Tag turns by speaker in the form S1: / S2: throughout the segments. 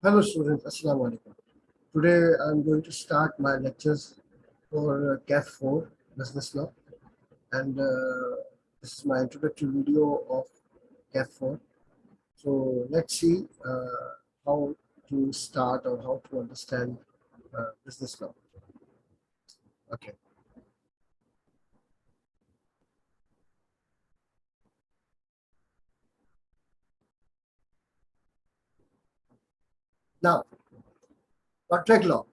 S1: Hello students, Assalamu alaikum. Today I'm going to start my lectures for CAF 4 Business Law, and this is my introductory video of CAF 4. So let's see how to start or how to understand business law. Okay. Now, contract law.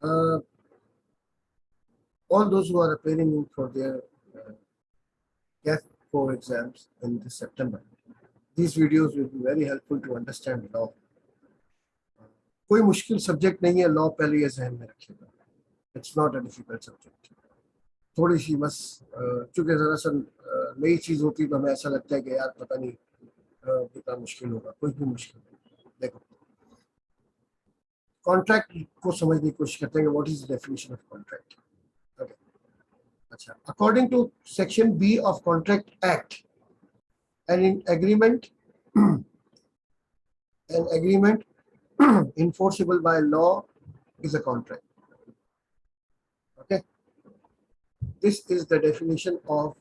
S1: Uh, all those who are appearing for their CAF 4 exams in this September, these videos will be very helpful to understand law. कोई मुश्किल subject नहीं है law, पहले ये जहन में रखिएगा. It's not a difficult subject. थोड़ी सी बस चूंकि जरा सा नई चीज होती है तो हमें ऐसा लगता है कि यार पता नहीं कितना मुश्किल होगा. कुछ भी मुश्किल नहीं. देखो, कॉन्ट्रैक्ट को समझने की कोशिश करते हैं कि what is the definition of contract. Okay. अच्छा, according to section B of contract act, an agreement enforceable by law is a contract. Okay, this is the definition of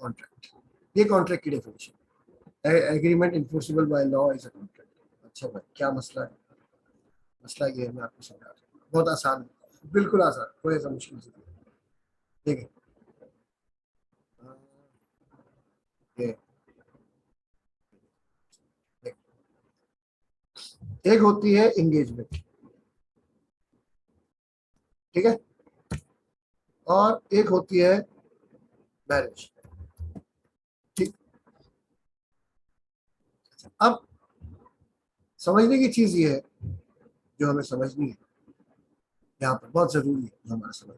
S1: contract. ये कॉन्ट्रैक्ट की definition. Agreement enforceable by law is a contract. अच्छा भाई, क्या मसला है? मसला ये है, मैं आपको समझा रहा हूँ. बहुत आसान है, बिल्कुल आसान, कोई ऐसा मुश्किल नहीं. देखिए, ये एक होती है एंगेजमेंट, ठीक है, और एक होती है मैरिज. ठीक. अब समझने की चीज ये है, जो हमें समझनी है यहाँ पर बहुत जरूरी है, जो हमारा समझ,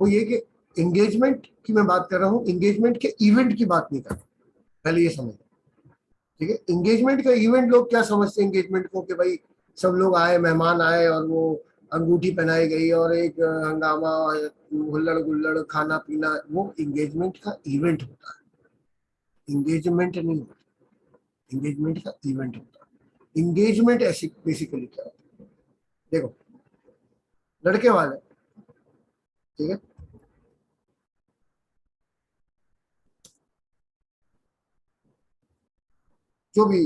S1: वो ये कि एंगेजमेंट की मैं बात कर रहा हूँ, एंगेजमेंट के इवेंट की बात नहीं कर रहा. पहले ये समझ, ठीक है. एंगेजमेंट का इवेंट लोग क्या समझते हैं एंगेजमेंट को कि भाई सब लोग आए, मेहमान आए और वो अंगूठी पहनाई गई और एक हंगामा, हुल्लड़ गुल्लड़, खाना पीना. वो एंगेजमेंट का इवेंट होता है, एंगेजमेंट नहीं होता. एंगेजमेंट का इवेंट होता है. एंगेजमेंट ऐसी बेसिकली क्या होता है, देखो, लड़के वाले, ठीक है, जो भी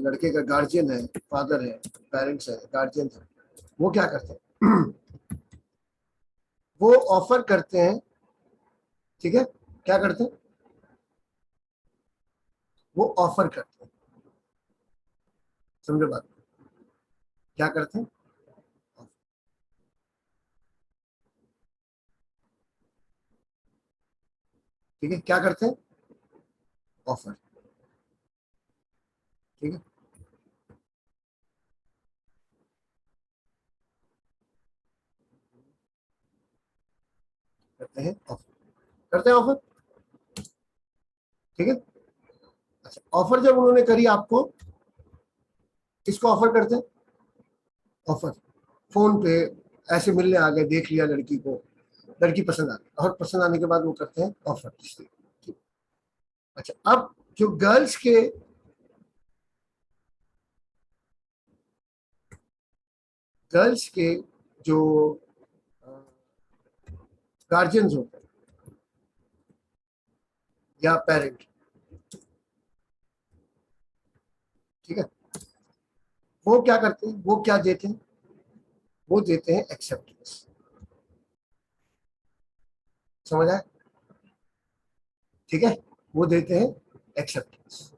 S1: लड़के का गार्जियन है, फादर है, पेरेंट्स है, गार्जियन है, वो क्या करते हैं? वो ऑफर करते हैं, ठीक है. क्या करते हैं? वो ऑफर करते हैं. समझो बात, क्या करते हैं? ठीक है, क्या करते हैं? ऑफर. ठीक है, करते हैं ऑफर, करते हैं ऑफर. ठीक है. अच्छा, ऑफर जब उन्होंने करी आपको, किसको ऑफर करते हैं? ऑफर. फोन पे ऐसे मिलने आ गए, देख लिया लड़की को, लड़की पसंद आ गई, और पसंद आने के बाद वो करते हैं ऑफर. अच्छा, अब जो गर्ल्स के जो गार्जियंस होते हैं या पेरेंट, ठीक है, वो क्या करते हैं? वो क्या देते हैं? वो देते हैं एक्सेप्टेंस. समझ आए? ठीक है, वो देते हैं एक्सेप्टेंस.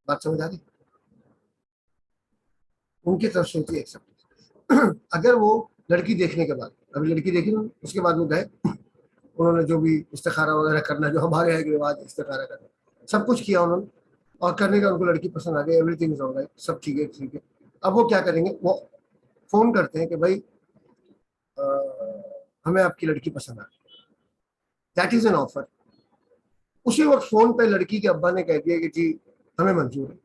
S1: बात समझ आ रही? उनकी तरफ से होती है एक्सेप्टेंस. अगर वो लड़की देखने के बाद, अभी लड़की देखी ना, उसके बाद वो गए, उन्होंने जो भी इस्तिखारा वगैरह करना, जो हमारे यहाँ के रिवाज इस्तिखारा करना, सब कुछ किया उन्होंने, और करने का उनको लड़की पसंद आ गई, एवरीथिंग इज ऑलराइट, सब ठीक है, ठीक है. अब वो क्या करेंगे? वो फोन करते हैं कि भाई हमें आपकी लड़की पसंद आ गई. That is an offer. उसी वक्त फोन पे लड़की के अब्बा ने कह दिया कि जी हमें मंजूर है.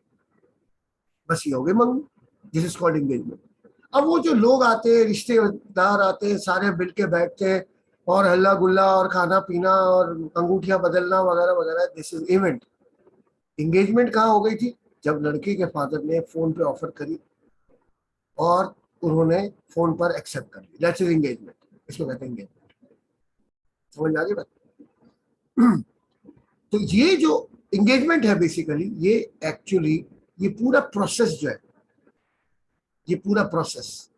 S1: बस ये हो गई मंग, दिस इज कॉल्ड एंगेजमेंट. अब वो जो लोग आते हैं, रिश्तेदार आते हैं, सारे मिल के बैठते हैं, और हल्ला गुल्ला और खाना पीना और अंगूठियां बदलना वगैरह वगैरह, दिस इज इवेंट। एंगेजमेंट कहाँ हो गई थी? जब लड़के के फादर ने फोन पे ऑफर करी और उन्होंने फोन पर एक्सेप्ट कर ली, दैट्स इज एंगेजमेंट। इसको कहते हैं एंगेजमेंट। समझ में आ गई बात? तो ये जो एंगेजमेंट है बेसिकली, ये एक्चुअली ये पूरा प्रोसेस जो है, ये पूरा प्रोसेस,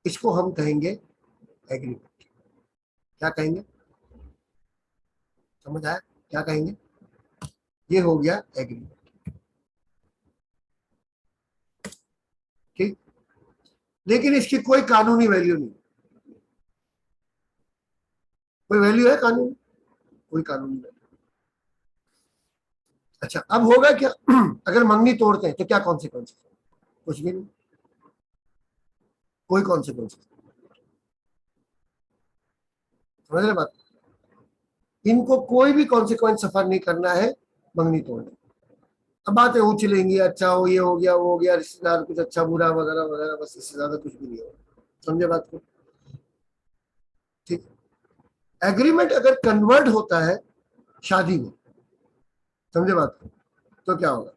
S1: इसको हम कहेंगे एग्रीमेंट। क्या कहेंगे? समझ आया? क्या कहेंगे? ये हो गया एग्रीमेंट। ठीक। लेकिन इसकी कोई कानूनी वैल्यू नहीं। कोई वैल्यू है कानून? कोई कानूनी वैल्यू। अच्छा, अब होगा क्या? अगर मंगनी तोड़ते हैं तो क्या कॉन्सिक्वेंस? कुछ भी नहीं, कोई कॉन्सिक्वेंस। समझ रहे बात? इनको कोई भी कॉन्सिक्वेंस सफर नहीं करना है मंगनी तोड़ने। अब बातें उछलेंगी, अच्छा हो, ये हो गया, वो हो गया, रिश्तेदार कुछ अच्छा बुरा वगैरह वगैरह, बस इससे ज्यादा कुछ भी नहीं होगा। समझे बात को? ठीक। एग्रीमेंट अगर कन्वर्ट होता है शादी में, समझे बात को, तो क्या होगा?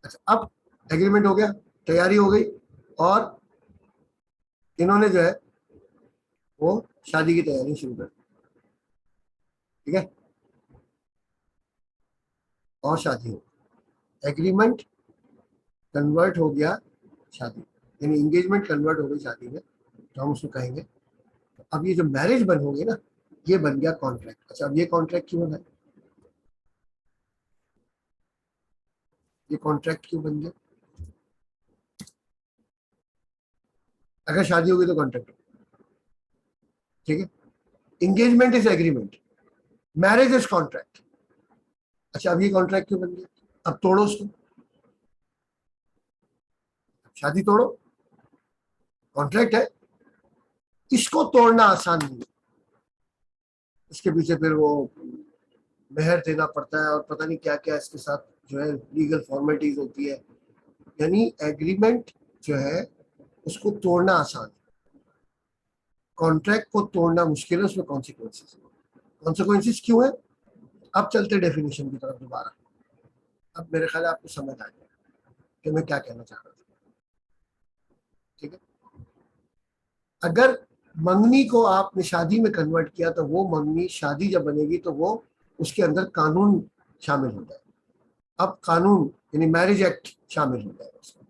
S1: अच्छा, अब एग्रीमेंट हो गया, तैयारी हो गई, और इन्होंने जो है वो शादी की तैयारी शुरू कर दी। ठीक है, और शादी हो, एग्रीमेंट कन्वर्ट हो गया शादी, यानी एंगेजमेंट कन्वर्ट हो गई शादी में, तो हम उसको कहेंगे। अब ये जो मैरिज बन होगी ना, ये बन गया कॉन्ट्रैक्ट। अच्छा, अब ये कॉन्ट्रैक्ट क्यों बना? ये कॉन्ट्रैक्ट क्यों बन गया? अगर शादी होगी तो कॉन्ट्रैक्ट होगा। ठीक है, engagement is agreement, marriage is contract. अच्छा, अब ये कॉन्ट्रैक्ट क्यों बन गया? अब तोड़ो उसको, शादी तोड़ो, कॉन्ट्रैक्ट है, इसको तोड़ना आसान नहीं है। इसके पीछे फिर वो मेहर देना पड़ता है और पता नहीं क्या क्या इसके साथ जो है लीगल फॉर्मेलिटीज होती है। यानी एग्रीमेंट जो है उसको तोड़ना आसान है, कॉन्ट्रैक्ट को तोड़ना मुश्किल है, उसमें कॉन्सिक्वेंसेस। कॉन्सिक्वेंसेस क्यों है? अब चलते डेफिनेशन की तरफ दोबारा। अब मेरे ख्याल है आपको समझ आ गया कि मैं क्या कहना चाह रहा था। ठीक है, अगर मंगनी को आपने शादी में कन्वर्ट किया तो वो मंगनी शादी जब बनेगी तो वो उसके अंदर कानून शामिल हो जाए। अब कानून यानी मैरिज एक्ट शामिल हो जाएगा उसमें।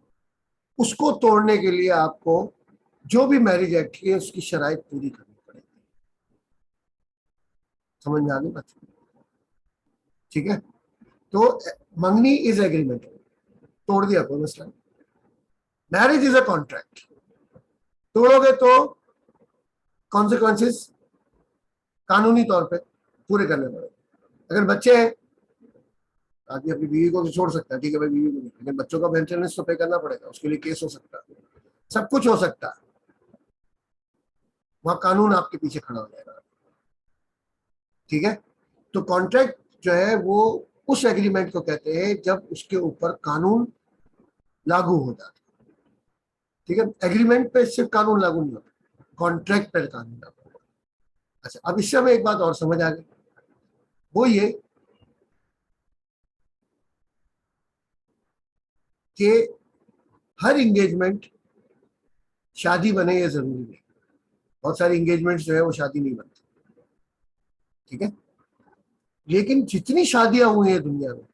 S1: उसको तोड़ने के लिए आपको जो भी मैरिज एक्ट है उसकी शराइत पूरी करनी पड़ेगी। समझ में आ गई बात? ठीक है, तो मंगनी इज एग्रीमेंट, तोड़ दिया कोई मसला। मैरिज इज अ कॉन्ट्रैक्ट, तोड़ोगे तो कॉन्सिक्वेंसेस कानूनी तौर पे पूरे करने पड़ेंगे। अगर बच्चे हैं, आदमी अपनी बीवी को तो छोड़ सकता है, ठीक है भाई बीवी को नहीं, लेकिन बच्चों का मेंटेनेंस तो पे करना पड़ेगा, उसके लिए केस हो सकता है, सब कुछ हो सकता है। वहां कानून आपके पीछे खड़ा हो जाएगा। ठीक है, तो कॉन्ट्रैक्ट जो है वो उस एग्रीमेंट को कहते हैं जब उसके ऊपर कानून लागू हो जाता है। ठीक है, एग्रीमेंट पे सिर्फ कानून लागू नहीं होता, कॉन्ट्रैक्ट पर कानून लागू होता है। अच्छा, अब इससे हमें एक बात और समझ आ गई, वो ये कि हर इंगेजमेंट शादी बने ये जरूरी नहीं। बहुत सारी इंगेजमेंट जो है वो शादी नहीं बनती। ठीक है, लेकिन जितनी शादियां हुई हैं दुनिया में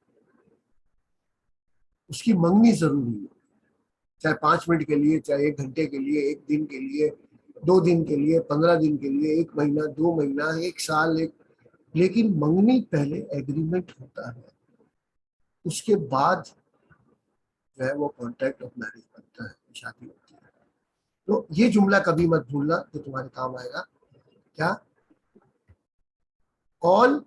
S1: उसकी मंगनी जरूरी है। चाहे 5 मिनट के लिए, चाहे 1 घंटे के लिए, 1 दिन के लिए, 2 दिन के लिए, 15 दिन के लिए, 1 महीना, 2 महीना, 1 साल, लेकिन मंगनी पहले एग्रीमेंट होता है, उसके बाद जो है वो कॉन्ट्रैक्ट ऑफ मैरिज बनता है, शादी होती है। तो ये जुमला कभी मत भूलना, जो तुम्हारे काम आएगा। क्या? All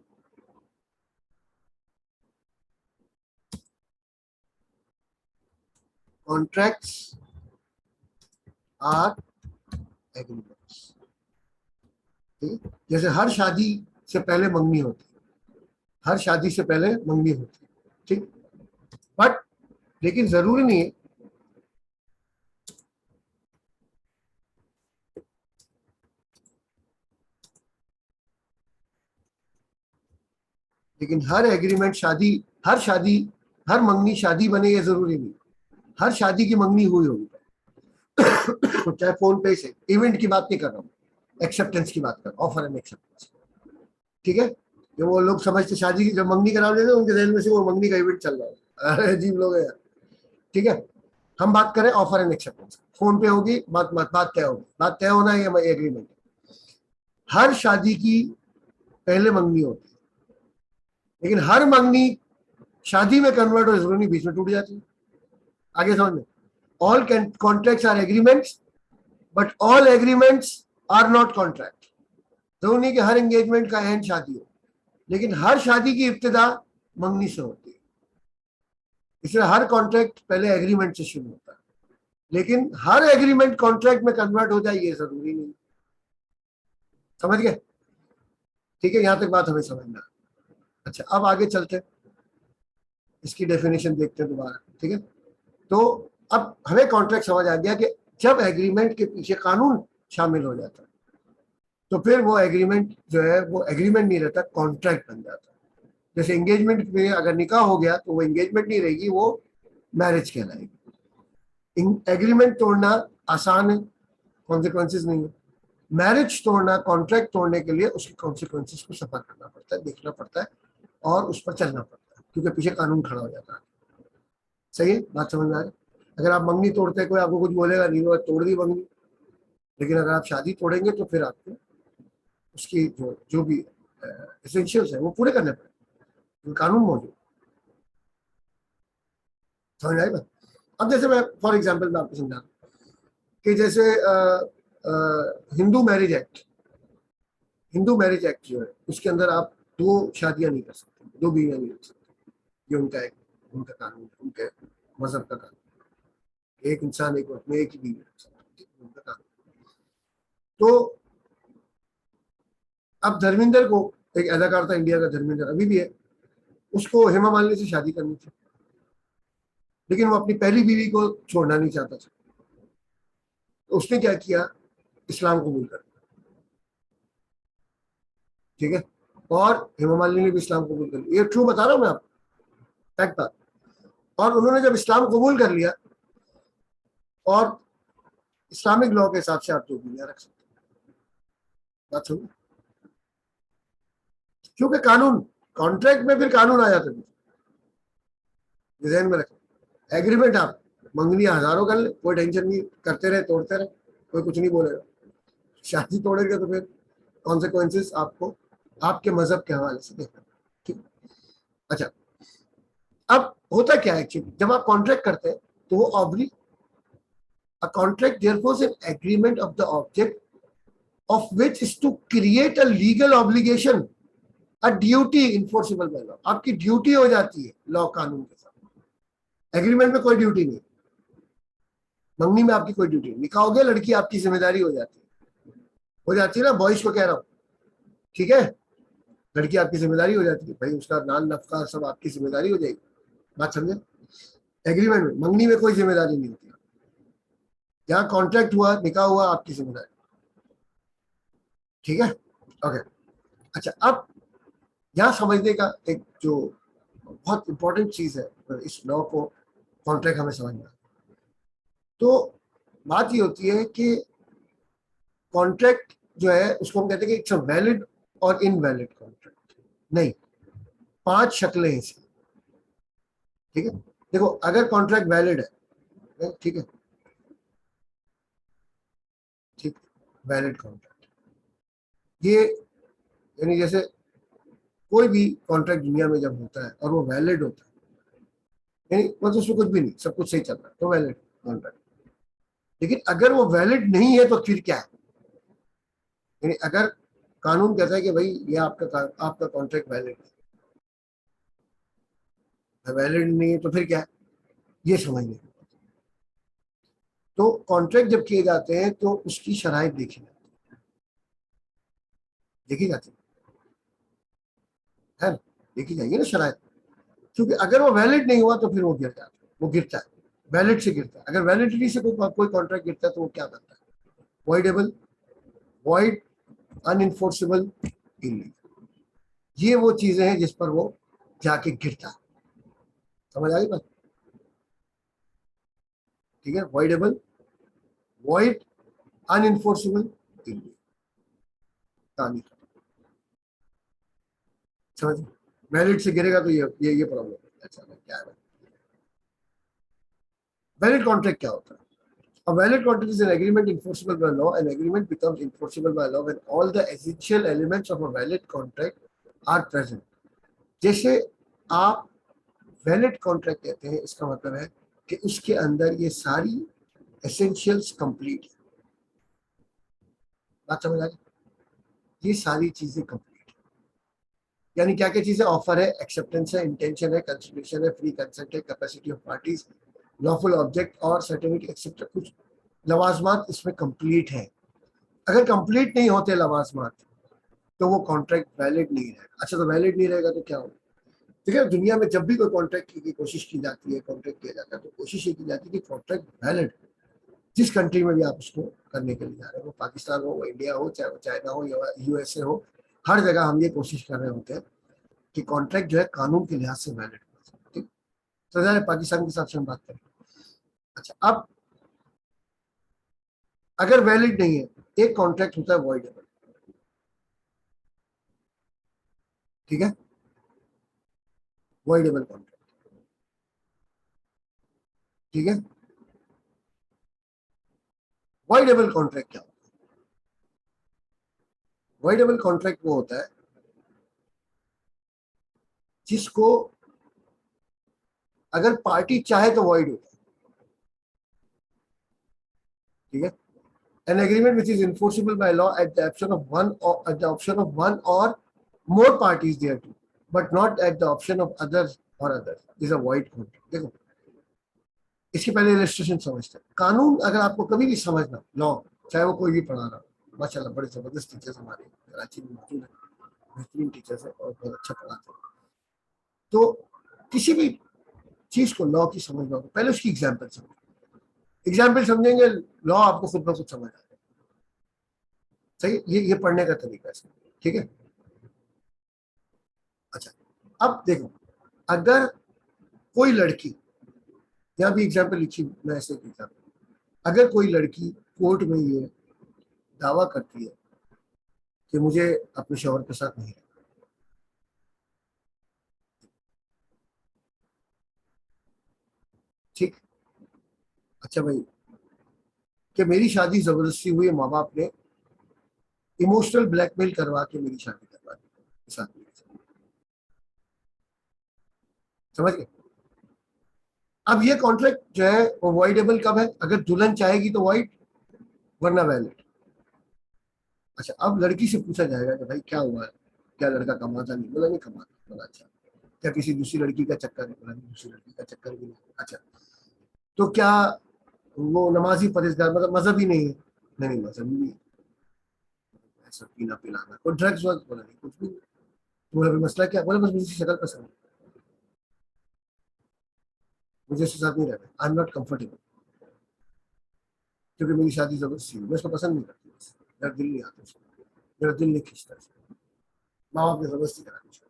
S1: contracts are agreements. ठीक? जैसे हर शादी से पहले मंगनी होती है, हर शादी से पहले मंगनी होती है। ठीक, बट लेकिन जरूरी नहीं है लेकिन हर एग्रीमेंट शादी, हर मंगनी शादी बने ये जरूरी नहीं। हर शादी की मंगनी हुई होगी चाहे फोन पे से। इवेंट की बात नहीं कर रहा हूँ, एक्सेप्टेंस की बात कर रहा हूँ, ऑफर एंड एक्सेप्टेंस। ठीक है, जो वो लोग समझते शादी की जब मंगनी करा लेते हैं उनके जहन में से वो मंगनी का इवेंट चल रहा है। अरे अजीब लोग है यार। ठीक है, हम बात करें ऑफर एंड एक्सेप्टेंस। फोन पे होगी बात तय होगी, बात तय होना ये एग्रीमेंट। हर शादी की पहले मंगनी होती है, लेकिन हर मंगनी शादी में कन्वर्ट हो जरूरी नहीं, बीच में टूट जाती है। आगे समझ में, all contracts are agreements but all agreements are not contract. जरूरी नहीं कि हर एंगेजमेंट का एंड शादी हो, लेकिन हर शादी की इब्तिदा मंगनी से होती है। इसलिए हर कॉन्ट्रैक्ट पहले एग्रीमेंट से शुरू होता है, लेकिन हर एग्रीमेंट कॉन्ट्रैक्ट में कन्वर्ट हो जाए ये जरूरी नहीं। समझ गए? ठीक है, यहां तक बात हमें समझना। अच्छा, अब आगे चलते हैं, इसकी डेफिनेशन देखते हैं दोबारा। ठीक है, तो अब हमें कॉन्ट्रैक्ट समझ आ गया कि जब एग्रीमेंट के पीछे कानून शामिल हो जाता है तो फिर वो एग्रीमेंट जो है वो एग्रीमेंट नहीं रहता, कॉन्ट्रैक्ट बन जाता है। जैसे एंगेजमेंट में अगर निकाह हो गया तो वो एंगेजमेंट नहीं रहेगी, वो मैरिज कहलाएगी। एग्रीमेंट तोड़ना आसान है, कॉन्सिक्वेंसेस नहीं है। मैरिज तोड़ना, कॉन्ट्रैक्ट तोड़ने के लिए उसके कॉन्सिक्वेंसेस को सफर करना पड़ता है, देखना पड़ता है और उस पर चलना पड़ता है, क्योंकि पीछे कानून खड़ा हो जाता है। सही है, बात समझ में आ रही? अगर आप मंगनी तोड़ते हैं कोई आपको कुछ बोलेगा नहीं, वो तोड़ दी मंगनी। लेकिन अगर आप शादी तोड़ेंगे तो फिर आपको उसकी जो भी एसेंशियल्स है वो पूरे करने पड़ेंगे, कानून मौजूद। समझ आई बात? अब जैसे मैं फॉर एग्जाम्पल मैं आपको समझा कि जैसे हिंदू मैरिज एक्ट, जो है उसके अंदर आप दो शादियां नहीं कर सकते, दो बीवियां नहीं कर सकते। ये उनका कानून है, उनके मजहब का कानून। एक इंसान एक वक्त में एक ही बीवी रख सकता है, उनका कानून। तो अब धर्मेंद्र को, एक अदाकार था इंडिया का धर्मेंद्र, अभी भी है, उसको हेमा मालिनी से शादी करनी थी, लेकिन वो अपनी पहली बीवी को छोड़ना नहीं चाहता था। तो उसने क्या किया, इस्लाम कबूल कर। ठीक है, और हेमा मालिनी ने भी इस्लाम कबूल कर लिया, ये ट्रू बता रहा हूं मैं आपको, फैक्ट बात। और उन्होंने जब इस्लाम कबूल कर लिया, और इस्लामिक लॉ के हिसाब से आप दो बीवियां रख सकते हैं। बात सुनो, क्योंकि कानून, कॉन्ट्रैक्ट में फिर कानून आ जाते हैं, ध्यान में रखें। एग्रीमेंट आप मंगनी हजारों कर ले, कोई टेंशन नहीं, करते रहे तोड़ते रहे, कोई कुछ नहीं बोलेगा। शादी तोड़ेंगे तो फिर कॉन्सिक्वेंसेस आपको आपके मजहब के हवाले से देखना। ठीक। अच्छा, अब होता क्या है एक्चुअली, जब आप कॉन्ट्रैक्ट करते हैं तो वो ऑब्लिक, a contract therefore is an agreement of the object of which is to create a legal obligation, a duty enforceable by law. आपकी ड्यूटी हो जाती है लॉ, कानून के साथ। एग्रीमेंट में कोई ड्यूटी नहीं, मंगनी में आपकी कोई ड्यूटी नहीं। निकाह हो गया, लड़की आपकी जिम्मेदारी हो जाती है ना, बॉयज को कह रहा हूं। ठीक है, लड़की आपकी जिम्मेदारी हो जाती है भाई, उसका नान नफका सब आपकी जिम्मेदारी हो जाएगी। बात समझे? एग्रीमेंट में, मंगनी में कोई जिम्मेदारी नहीं होती। जहां कॉन्ट्रैक्ट हुआ, निकाह हुआ, आपकी जिम्मेदारी। ठीक है, ओके। अच्छा, अब यहां समझने का एक जो बहुत इंपॉर्टेंट चीज है इस लॉ को, कॉन्ट्रैक्ट हमें समझना। तो बात ये होती है कि कॉन्ट्रैक्ट जो है उसको हम कहते हैं कि इट्स अ वैलिड और इनवैलिड कॉन्ट्रैक्ट। नहीं, 5 शक्लें हैं इसकी। ठीक है, देखो, अगर कॉन्ट्रैक्ट वैलिड है, ठीक है, ठीक, वैलिड कॉन्ट्रैक्ट, ये यानी जैसे कोई भी कॉन्ट्रैक्ट दुनिया में जब होता है और वो वैलिड होता है, यानी मतलब उसमें कुछ भी नहीं, सब कुछ सही चल रहा है, तो वैलिड कॉन्ट्रैक्ट। लेकिन अगर वो वैलिड नहीं है तो फिर क्या है, यानी अगर कानून कहता है कि भाई ये आपका कॉन्ट्रैक्ट वैलिड है, वैलिड नहीं है तो फिर क्या है, ये समझिए। तो कॉन्ट्रैक्ट जब किए जाते हैं तो उसकी शराइत देखी जाती है ना, देखी जाएगी ना शराइत। क्योंकि अगर वो वैलिड नहीं हुआ तो फिर वो गिर जाता है, वो गिरता है, वैलिड से गिरता है। अगर वैलिडिटी से कोई कॉन्ट्रैक्ट गिरता है तो वो क्या बनता है, वॉइडेबल, वॉइड, अनइन्फोर्सेबल, इलीगल। ये वो चीजें हैं जिस पर वो जाके गिरता है। समझ आ गई बात? ठीक है, वॉइडेबल, वॉइड, अनइनफोर्सेबल, कहानी। समझ? वैलिड से गिरेगा तो ये प्रॉब्लम है। अच्छा क्या है वैलिड कॉन्ट्रैक्ट? क्या होता है? A valid contract is an agreement enforceable by law. An agreement becomes enforceable by law when all the essential elements of a valid contract are present. जैसे आप वैलिड कॉन्ट्रैक्ट कहते हैं, इसका मतलब है कि उसके अंदर ये सारी एसेंशियल्स कंप्लीट है। बात समझ आ गई? ये सारी चीजें कंप्लीट है। यानी क्या क्या चीजें? ऑफर है, एक्सेप्टेंस है, इंटेंशन है, कंसिडरेशन है, फ्री कंसेंट है, capacity of parties, lawful object और सर्टेनिटी एक्सेप्ट, कुछ लवाजमात इसमें कंप्लीट है। अगर कंप्लीट नहीं होते लवाजमात तो वो कॉन्ट्रैक्ट वैलिड नहीं रहेगा। अच्छा, तो वैलिड नहीं रहेगा तो क्या होगा? देखिए, दुनिया में जब भी कोई कॉन्ट्रैक्ट की कोशिश की जाती है, कॉन्ट्रैक्ट किया जाता है, तो कोशिश ये की जाती है कि कॉन्ट्रैक्ट वैलिड, जिस कंट्री में भी आप उसको करने के लिए जा रहे हो, वो पाकिस्तान हो, वो इंडिया हो, चाहे वो चाइना हो या यूएसए हो, हर जगह हम ये कोशिश कर रहे होते हैं कि कॉन्ट्रैक्ट जो है कानून के लिहाज से वैलिड हो। ठीक, तो पाकिस्तान के हिसाब से हम बात करें। अच्छा, अब अगर वैलिड नहीं है, एक कॉन्ट्रैक्ट होता है वॉइडेबल। ठीक है, वॉइडेबल कॉन्ट्रैक्ट। ठीक है, वॉइडेबल कॉन्ट्रैक्ट क्या होता है? वॉइडेबल कॉन्ट्रैक्ट वो होता है जिसको अगर पार्टी चाहे तो वॉइड होता है। ठीक है, an agreement which is enforceable by law at the option of one or at the option of one or more parties thereto, but not at the option of others or others is a void contract। देखो, इसके पहले illustration समझते हैं। कानून अगर आपको कभी भी समझना, लॉ, चाहे वो कोई भी पढ़ा रहा हो, माशाल्लाह बड़े जबरदस्त टीचर्स हमारे कराची में मौजूद है, बेहतरीन टीचर्स है और बहुत अच्छा पढ़ाते हैं। तो किसी भी चीज को लॉ की समझना हो तो पहले उसकी एग्जाम्पल समझो। एग्जाम्पल समझेंगे, लॉ आपको खुद ब खुद समझ आएगा। सही, ये पढ़ने का तरीका है। ठीक है, अच्छा, अब देखो, अगर कोई लड़की, यहाँ भी एग्जाम्पल लिखी, मैं ऐसे एग्जाम्पल, अगर कोई लड़की कोर्ट में ये दावा करती है कि मुझे अपने शौहर के साथ नहीं रहना, ठीक, अच्छा भाई, कि मेरी शादी जबरदस्ती हुई, माँ बाप ने इमोशनल ब्लैकमेल करवा के मेरी शादी करवा दी साथ में, समझ गए? अब ये कॉन्ट्रैक्ट जो है वो वॉइडेबल कब है? अगर दुल्हन चाहेगी तो वॉइड, वरना वैलिड। अच्छा, अब लड़की से पूछा जाएगा कि भाई क्या हुआ है, क्या लड़का कमाता नहीं? बोला नहीं कमाता। बोला अच्छा, क्या किसी दूसरी लड़की का चक्कर है? बोला नहीं, दूसरी लड़की का चक्कर भी नहीं। अच्छा, तो क्या वो नमाजी परहेजगार, मतलब मजहब ही नहीं है? नहीं, मजहब ही नहीं है। ऐसा पीना पिलाना, कोई ड्रग्स वग्स? बोला नहीं, कुछ भी नहीं। तो बोला फिर मसला क्या? बोला बस मुझे शक्ल पसंद है, मुझे उसके साथ नहीं रहना, आई एम नॉट कंफर्टेबल, क्योंकि मेरी शादी जबरदस्ती हुई, मैं उसको पसंद नहीं करती, बस मेरा दिल नहीं आता उसको, मेरा दिल नहीं खींचता, माँ बाप ने जबरदस्ती करा दी।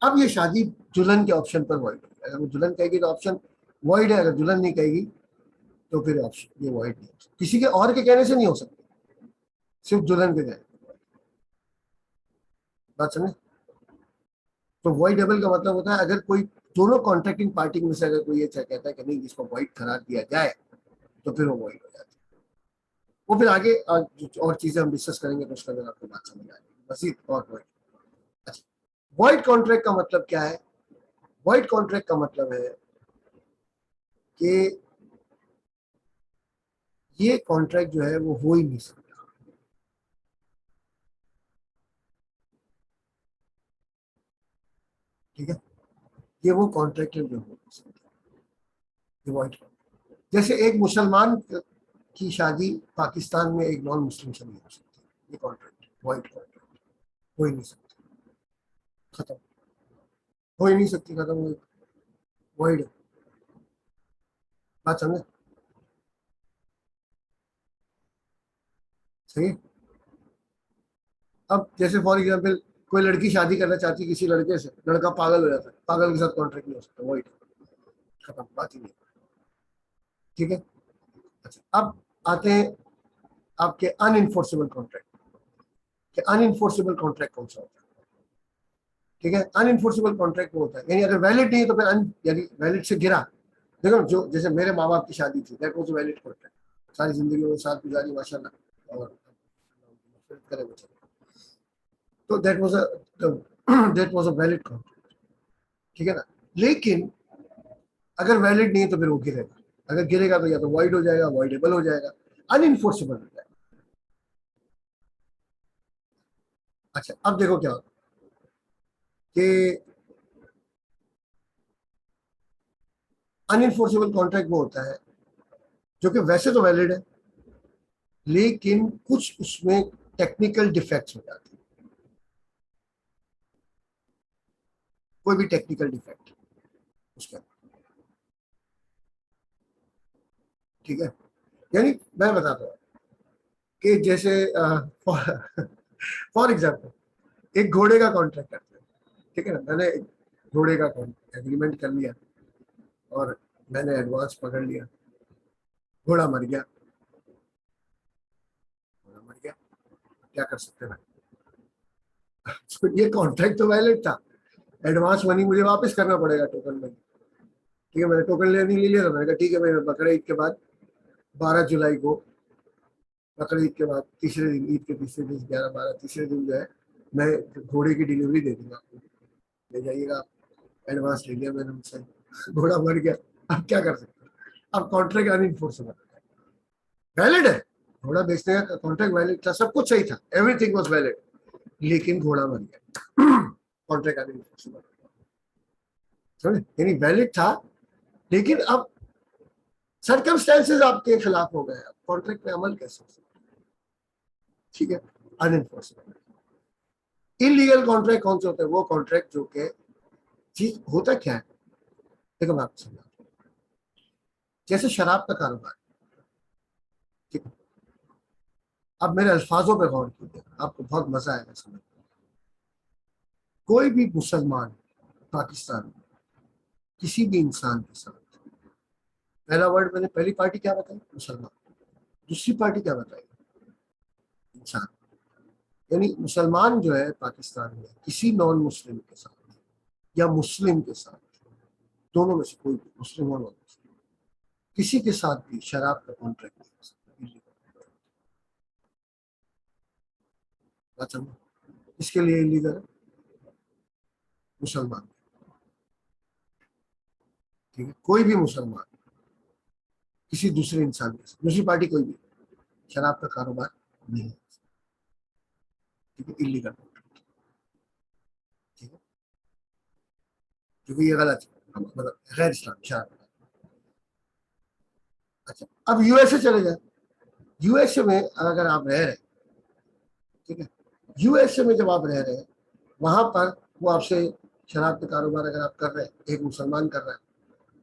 S1: अब ये शादी दुल्हन के ऑप्शन पर वॉइड होगी। अगर वो दुल्हन कहेगी तो ऑप्शन वॉइड है, अगर दुल्हन नहीं कहेगी तो फिर ऑप्शन ये वॉइड नहीं हो सकता। किसी के और के कहने से नहीं हो सकता, सिर्फ दुल्हन के कहने। बात समझे? तो वॉइडेबल का मतलब होता है अगर कोई दोनों कॉन्ट्रैक्टिंग पार्टी में से अगर कोई ये कहता है कि नहीं इसको वॉइड करा दिया जाए, तो फिर वो वॉइड हो जाती है। वो फिर आगे और चीजें हम डिस्कस करेंगे तो उसके अंदर आपको बात समझ आएगी मजीद और वॉइड। अच्छा, वॉइड कॉन्ट्रैक्ट का मतलब क्या है? वॉइड कॉन्ट्रैक्ट का मतलब है कि ये कॉन्ट्रैक्ट जो है वो हो ही नहीं सकता। ठीक है, ये वो कॉन्ट्रैक्ट है जो हो नहीं सकता, ये वॉइड। जैसे एक मुसलमान की शादी पाकिस्तान में एक नॉन मुस्लिम से नहीं हो सकती, ये कॉन्ट्रैक्ट वॉइड कॉन्ट्रैक्ट, हो ही नहीं सकती, खत्म, हो ही नहीं सकती, खत्म हो, वॉइड। बात समझे? सही है? अब जैसे फॉर एग्जाम्पल कोई लड़की शादी करना चाहती है किसी लड़के से, लड़का पागल हो जाता है, पागल के साथ कॉन्ट्रैक्ट नहीं हो सकता, वही खत्म, बात ही नहीं। ठीक है। अच्छा, अब आते हैं आपके अनइन्फोर्सेबल कॉन्ट्रैक्ट। कि अनइन्फोर्सेबल कॉन्ट्रैक्ट कौन सा होता है? ठीक है, अनइन्फोर्सेबल कॉन्ट्रैक्ट वो होता है, यानी अगर वैलिड नहीं है तो फिर यानी वैलिड से गिरा। देखो, जो जैसे मेरे माँ बाप की शादी थी, that was a valid contract, सारी जिंदगी वो साथ गुजारी माशाल्लाह, और करे बच्चे, तो that was a valid contract. ठीक है ना। लेकिन अगर वैलिड नहीं है तो फिर वो गिरेगा, अगर गिरेगा तो या तो वॉइड हो जाएगा, वॉइडेबल हो जाएगा, अनइन्फोर्सेबल हो जाएगा। अच्छा, अब देखो क्या होता है कि अनइन्फोर्सेबल कॉन्ट्रैक्ट वो होता है जो कि वैसे तो वैलिड है, लेकिन कुछ उसमें टेक्निकल डिफेक्ट्स हो जाते हैं, कोई भी टेक्निकल डिफेक्ट उसके अंदर। ठीक है, यानी मैं बताता हूँ कि जैसे फॉर एग्जाम्पल एक घोड़े का कॉन्ट्रैक्ट करते हैं। ठीक है ना, मैंने एक घोड़े का एग्रीमेंट कर लिया और मैंने एडवांस पकड़ लिया, घोड़ा मर गया, घोड़ा मर गया, क्या कर सकते हैं? तो ये कॉन्ट्रैक्ट तो वैलिड था, एडवांस मनी मुझे वापस करना पड़ेगा, टोकन मनी। ठीक है, मैंने टोकन लेने ले लिया, तो मैंने कहा ठीक है भाई, मैं बकरा ईद के बाद 12 जुलाई को, बकरा ईद के बाद तीसरे दिन, ईद के तीसरे दिन, 11 12 तीसरे दिन जो है, मैं घोड़े की डिलीवरी दे दूंगा आपको, ले जाइएगा। एडवांस ले लिया मैंने उनसे, घोड़ा मर गया, अब क्या कर सकते हैं? अब कॉन्ट्रैक्ट अनइन्फोर्सेबल, वैलिड है, घोड़ा बेचने का कॉन्ट्रैक्ट वैलिड था, सब कुछ सही था, एवरीथिंग वाज वैलिड, लेकिन घोड़ा मर गया, कॉन्ट्रैक्ट अनइन्फोर्सेबल। समझे, यानी वैलिड था, लेकिन अब सर्कमस्टेंसेस आपके खिलाफ हो गए, अब कॉन्ट्रैक्ट पे अमल कैसे हो सकता है? ठीक है, अनइन्फोर्सेबल। इलीगल कॉन्ट्रैक्ट कौन से होते हैं? वो कॉन्ट्रैक्ट जो कि चीज होता क्या है, देखो मैं आपको समझाता हूँ। जैसे शराब का कारोबार, ठीक है, अब मेरे अल्फाजों पे गौर कीजिए, आपको बहुत मजा आएगा समझ। कोई भी मुसलमान पाकिस्तान में किसी भी इंसान के साथ, पहला वर्ड मैंने, पहली पार्टी क्या बताई? मुसलमान। दूसरी पार्टी क्या बताई? इंसान। यानी मुसलमान जो है पाकिस्तान में किसी नॉन मुस्लिम के साथ या मुस्लिम के साथ, दोनों में से कोई भी, मुस्लिम और नॉन मुस्लिम, किसी के साथ भी शराब का कॉन्ट्रैक्ट नहीं कर सकता। बात समझो, इसके लिए इलीगल है मुसलमान। ठीक है, कोई भी मुसलमान किसी दूसरे इंसान के साथ, दूसरी पार्टी कोई भी, शराब का कारोबार नहीं है। ठीक है, इलीगल। ठीक है, क्योंकि ये गलत है, मतलब गैर इस्लामी शराब। अच्छा, अब यूएसए चले जाए, यूएसए में अगर आप रह रहे हैं, ठीक है, यूएसए में जब आप रह रहे हैं, वहां पर वो आपसे शराब का कारोबार अगर आप कर रहे हैं, एक मुसलमान कर रहा है,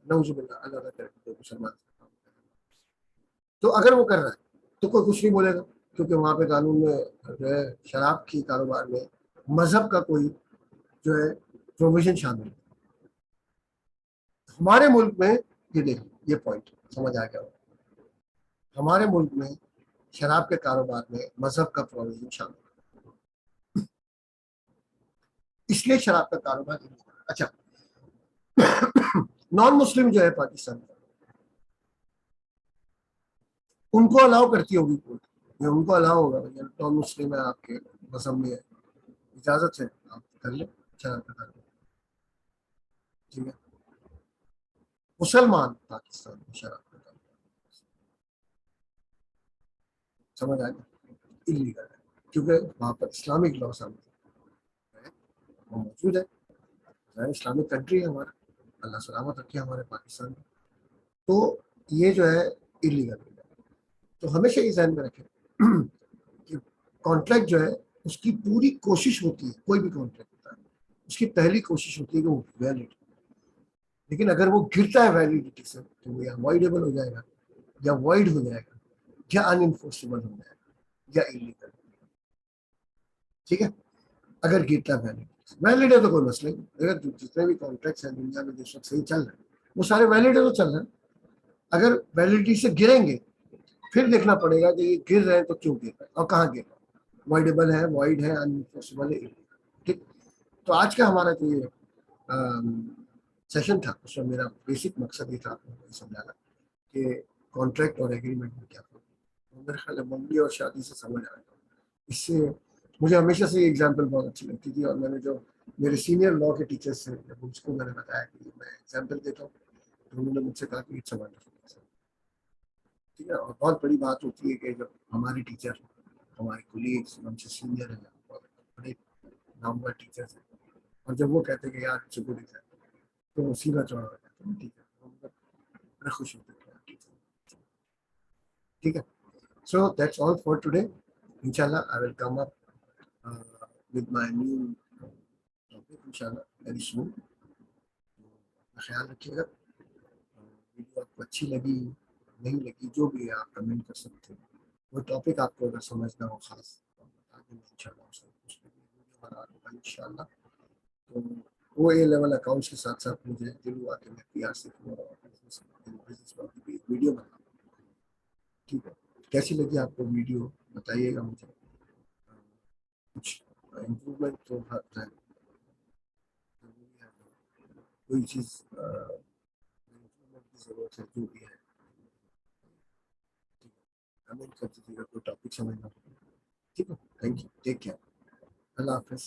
S1: नऊजुबिल्लाह, अल्लाह ना करे कोई मुसलमान, तो अगर वो कर रहा है तो कोई कुछ नहीं बोलेगा, क्योंकि वहां पे कानून में जो है शराब की कारोबार में मजहब का कोई जो है प्रोविजन शामिल है। हमारे मुल्क में ये देखो, ये पॉइंट समझ आ गया, हमारे मुल्क में शराब के कारोबार में मजहब का प्रोविजन शामिल है, इसलिए शराब का कारोबार नहीं होता। अच्छा, नॉन मुस्लिम जो है पाकिस्तान में, उनको अलाउ करती होगी कोर्ट, या उनको अलाउ होगा, भैया नॉन मुस्लिम है, आपके मजहब में है, इजाजत है, आप कर ले शराब का कारोबार। ठीक है, मुसलमान पाकिस्तान में शराब का कारोबार, समझ आ गया, इलीगल है, क्योंकि वहां पर इस्लामिक लॉ सामने है, वो मौजूद है, इस्लामिक कंट्री है हमारा, अल्लाह सलामत रखे हमारे पाकिस्तान में, तो ये जो है इलीगल है। तो हमेशा ये ध्यान में रखें कि कॉन्ट्रैक्ट जो है उसकी पूरी कोशिश होती है, कोई भी कॉन्ट्रैक्ट होता है उसकी पहली कोशिश होती है कि वो वैलिड, लेकिन अगर वो गिरता है वैलिडिटी से तो वो या वॉइडेबल हो जाएगा, या वॉइड हो जाएगा, या अनइन्फोर्सेबल हो जाएगा, या इलीगल। ठीक है, अगर गिरता वैलिड है तो कोई मसला नहीं। अगर जितने भी कॉन्ट्रैक्ट्स हैं दुनिया में जिस वक्त सही चल रहे हैं वो सारे वैलिड है तो चल रहे हैं। अगर वैलिडिटी से गिरेंगे फिर देखना पड़ेगा कि ये गिर रहे हैं तो क्यों गिर रहे हैं और कहाँ गिर रहे हैं, वॉइडेबल है, वॉइड है, अनइंफोर्सेबल है। ठीक। तो आज का हमारा जो ये सेशन था उसमें मेरा बेसिक मकसद ये था आपको समझाना कि कॉन्ट्रैक्ट और एग्रीमेंट में क्या फर्क है। तो मेरे ख्याल है मंगनी और शादी से समझ आएगा। इससे मुझे हमेशा से ये एग्जाम्पल बहुत अच्छी लगती थी और मैंने जो मेरे सीनियर लॉ के टीचर्स थे जब उसको मैंने बताया कि मैं एग्जाम्पल देता हूँ तो उन्होंने मुझसे कहा कि इट्स वंडरफुल। ठीक है। और बहुत बड़ी बात होती है कि जब हमारे टीचर, हमारे कोलीग्स हमसे सीनियर हैं और बड़े नामवर टीचर्स हैं और जब वो कहते हैं कि यार इट्स गुड एग्जाम्पल तो सीधा चौड़ा हो जाता है। ठीक है। तो मतलब बड़ा खुश होते हैं टीचर। ठीक है। So that's all for today. इंशाल्लाह I will come up with my new topic इंशाल्लाह वेरी सून। ख्याल रखिएगा। वीडियो आपको अच्छी लगी नहीं लगी जो भी है आप कमेंट कर सकते हैं। वो टॉपिक आपको अगर समझना हो खास तो बता दें, इंशाल्लाह उस पर वीडियो बना दूंगा इंशाल्लाह। तो वो ए लेवल अकाउंट्स के साथ साथ मुझे दिल हुआ कि मैं पी आर सीखूँ और बिजनेस पर वीडियो बनाऊँ। ठीक है। कैसी लगी आपको वीडियो बताइएगा मुझे। कुछ इम्प्रूवमेंट तो हर टाइम जरूरी है। कोई चीज़ इम्प्रूवमेंट की ज़रूरत है जो भी है। ठीक है। कमेंट कर दीजिएगा कोई टॉपिक समझना। ठीक है। Thank you. Take care. अल्लाह हाफिज़।